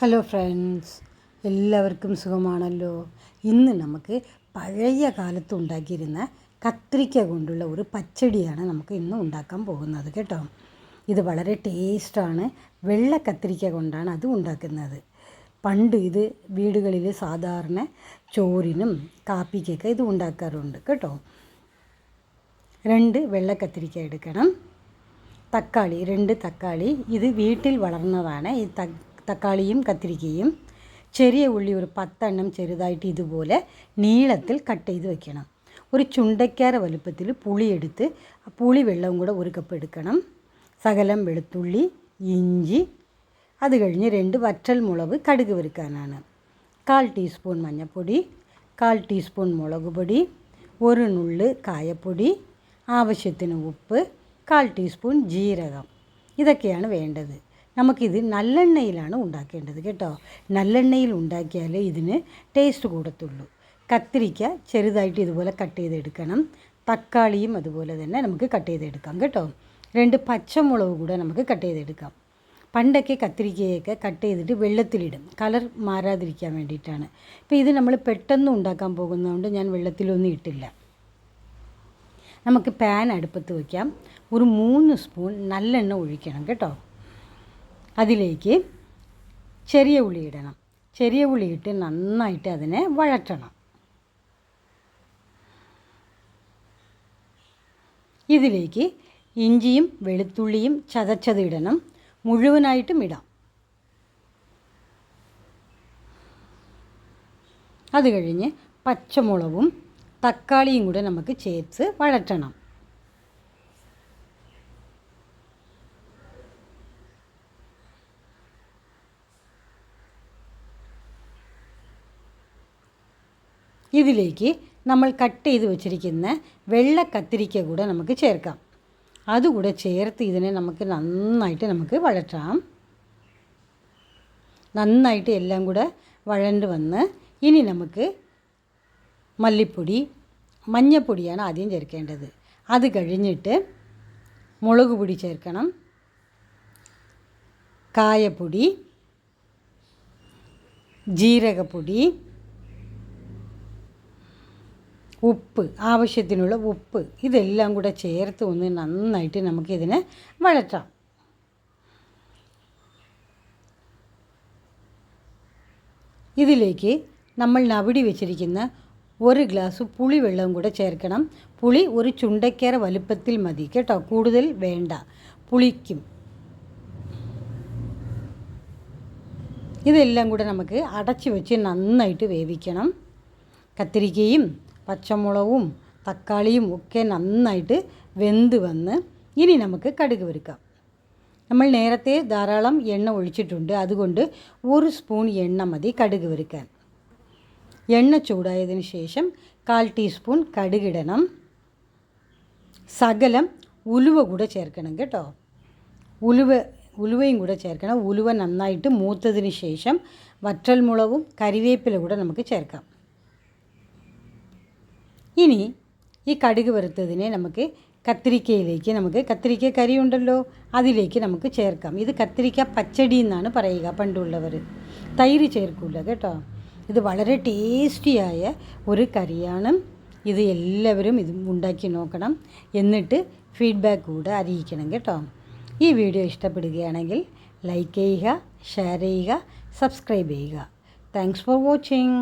Hello friends, എല്ലാവർക്കും സുഖമാണല്ലോ. ഇന്ന് നമുക്ക് പഴയ കാലത്ത് ഉണ്ടാക്കിയിരുന്ന കത്രിക്ക കൊണ്ടുള്ള ഒരു പച്ചടിയാണ് നമുക്ക് ഇന്ന് ഉണ്ടാക്കാൻ പോകുന്നത് കേട്ടോ. ഇത് വളരെ ടേസ്റ്റാണ്. വെള്ള കത്രിക്ക കൊണ്ടാണ് അത് ഉണ്ടാക്കുന്നത്. പണ്ട് ഇത് വീടുകളിൽ സാധാരണ ചോറിനും കാപ്പിക്കൊക്കെ ഇത് ഉണ്ടാക്കാറുണ്ട് കേട്ടോ. 2 വെള്ള കത്രിക്ക എടുക്കണം. തക്കാളി 2 തക്കാളി, ഇത് വീട്ടിൽ വളർന്നതാണ്. ഈ തക്കാളിയും കത്തിരിക്കയും. ചെറിയ ഉള്ളി ഒരു 10 എണ്ണം ചെറുതായിട്ട് ഇതുപോലെ നീളത്തിൽ കട്ട് ചെയ്ത് വെക്കണം. ഒരു ചുണ്ടയ്ക്കാര വലുപ്പത്തിൽ പുളി എടുത്ത് പുളി വെള്ളവും കൂടെ 1 കപ്പ് എടുക്കണം. ശകലം വെളുത്തുള്ളി, ഇഞ്ചി, അത് കഴിഞ്ഞ് 2 വറ്റൽമുളക് കടുക് വറുക്കാനാണ്. 1/4 ടീസ്പൂൺ മഞ്ഞൾപ്പൊടി, 1/4 ടീസ്പൂൺ മുളക് പൊടി, 1 നുള്ള് കായപ്പൊടി, ആവശ്യത്തിന് ഉപ്പ്, 1/4 ടീസ്പൂൺ ജീരകം. ഇതൊക്കെയാണ് വേണ്ടത്. നമുക്കിത് നല്ലെണ്ണയിലാണ് ഉണ്ടാക്കേണ്ടത് കേട്ടോ. നല്ലെണ്ണയിൽ ഉണ്ടാക്കിയാലേ ഇതിന് ടേസ്റ്റ് കൂടത്തുള്ളൂ. കത്തിരിക്ക ചെറുതായിട്ട് ഇതുപോലെ കട്ട് ചെയ്തെടുക്കണം. തക്കാളിയും അതുപോലെ തന്നെ നമുക്ക് കട്ട് ചെയ്തെടുക്കാം കേട്ടോ. 2 പച്ചമുളക് കൂടെ നമുക്ക് കട്ട് ചെയ്തെടുക്കാം. പണ്ടൊക്കെ കത്തിരിക്കയൊക്കെ കട്ട് ചെയ്തിട്ട് വെള്ളത്തിലിടും, കളർ മാറാതിരിക്കാൻ വേണ്ടിയിട്ടാണ്. ഇപ്പോൾ ഇത് നമ്മൾ പെട്ടെന്ന് ഉണ്ടാക്കാൻ പോകുന്നതുകൊണ്ട് ഞാൻ വെള്ളത്തിലൊന്നും ഇട്ടില്ല. നമുക്ക് പാൻ അടുപ്പത്ത് വയ്ക്കാം. ഒരു 3 സ്പൂൺ നല്ലെണ്ണ ഒഴിക്കണം കേട്ടോ. അതിലേക്ക് ചെറിയ ഉള്ളി ഇടണം. ചെറിയ ഉള്ളി ഇട്ട് നന്നായിട്ട് അതിനെ വഴറ്റണം. ഇതിലേക്ക് ഇഞ്ചിയും വെളുത്തുള്ളിയും ചതച്ചത് ഇടണം. മുഴുവനായിട്ടും ഇടാം. അത് കഴിഞ്ഞ് പച്ചമുളകും തക്കാളിയും കൂടെ നമുക്ക് ചേർത്ത് വഴറ്റണം. ഇതിലേക്ക് നമ്മൾ കട്ട് ചെയ്ത് വെച്ചിരിക്കുന്ന വെള്ള കത്തിരിക്ക കൂടെ നമുക്ക് ചേർക്കാം. അതുകൂടെ ചേർത്ത് ഇതിനെ നമുക്ക് നന്നായിട്ട് വഴറ്റാം. നന്നായിട്ട് എല്ലാം കൂടെ വഴണ്ട് വന്ന് ഇനി നമുക്ക് മല്ലിപ്പൊടി, മഞ്ഞൾപ്പൊടിയാണ് ആദ്യം ചേർക്കേണ്ടത്. അത് കഴിഞ്ഞിട്ട് മുളക് പൊടി ചേർക്കണം, കായപ്പൊടി, ജീരകപ്പൊടി, ഉപ്പ്, ആവശ്യത്തിനുള്ള ഉപ്പ്, ഇതെല്ലാം കൂടെ ചേർത്ത് ഒന്ന് നന്നായിട്ട് നമുക്കിതിനെ വഴറ്റാം. ഇതിലേക്ക് നമ്മൾ നവിടി വെച്ചിരിക്കുന്ന 1 ഗ്ലാസ് പുളി വെള്ളവും കൂടെ ചേർക്കണം. പുളി ഒരു ചുണ്ടയ്ക്കര വലുപ്പത്തിൽ മതി കേട്ടോ, കൂടുതൽ വേണ്ട, പുളിക്കും. ഇതെല്ലാം കൂടെ നമുക്ക് അടച്ചു വെച്ച് നന്നായിട്ട് വേവിക്കണം. കത്തിരിക്കയും പച്ചമുളകും തക്കാളിയും ഒക്കെ നന്നായിട്ട് വെന്ത് വന്ന് ഇനി നമുക്ക് കടുക് വറുക്കാം. നമ്മൾ നേരത്തെ ധാരാളം എണ്ണ ഒഴിച്ചിട്ടുണ്ട്, അതുകൊണ്ട് 1 സ്പൂൺ എണ്ണ മതി കടുക് വറുക്കാൻ. എണ്ണ ചൂടായതിന് ശേഷം 1/4 ടീസ്പൂൺ കടുകിടണം. ശകലം ഉലുവ കൂടെ ചേർക്കണം കേട്ടോ. ഉലുവയും കൂടെ ചേർക്കണം. ഉലുവ നന്നായിട്ട് മൂത്തതിന് ശേഷം വറ്റൽമുളകും കരിവേപ്പില കൂടെ നമുക്ക് ചേർക്കാം. ഇനി ഈ കടുക് വറുത്തതിനെ നമുക്ക് കത്തിരിക്കയിലേക്ക്, നമുക്ക് കത്തിരിക്ക കറി ഉണ്ടല്ലോ അതിലേക്ക് നമുക്ക് ചേർക്കാം. ഇത് കത്തിരിക്ക പച്ചടി എന്നാണ് പറയുക പണ്ടുള്ളവർ. തൈര് ചേർക്കില്ല കേട്ടോ. ഇത് വളരെ ടേസ്റ്റിയായ ഒരു കറിയാണ്. ഇത് എല്ലാവരും ഇത് ഉണ്ടാക്കി നോക്കണം. എന്നിട്ട് ഫീഡ്ബാക്ക് കൂടെ അറിയിക്കണം കേട്ടോ. ഈ വീഡിയോ ഇഷ്ടപ്പെടുകയാണെങ്കിൽ ലൈക്ക് ചെയ്യുക, ഷെയർ ചെയ്യുക, സബ്സ്ക്രൈബ് ചെയ്യുക. Thanks for watching.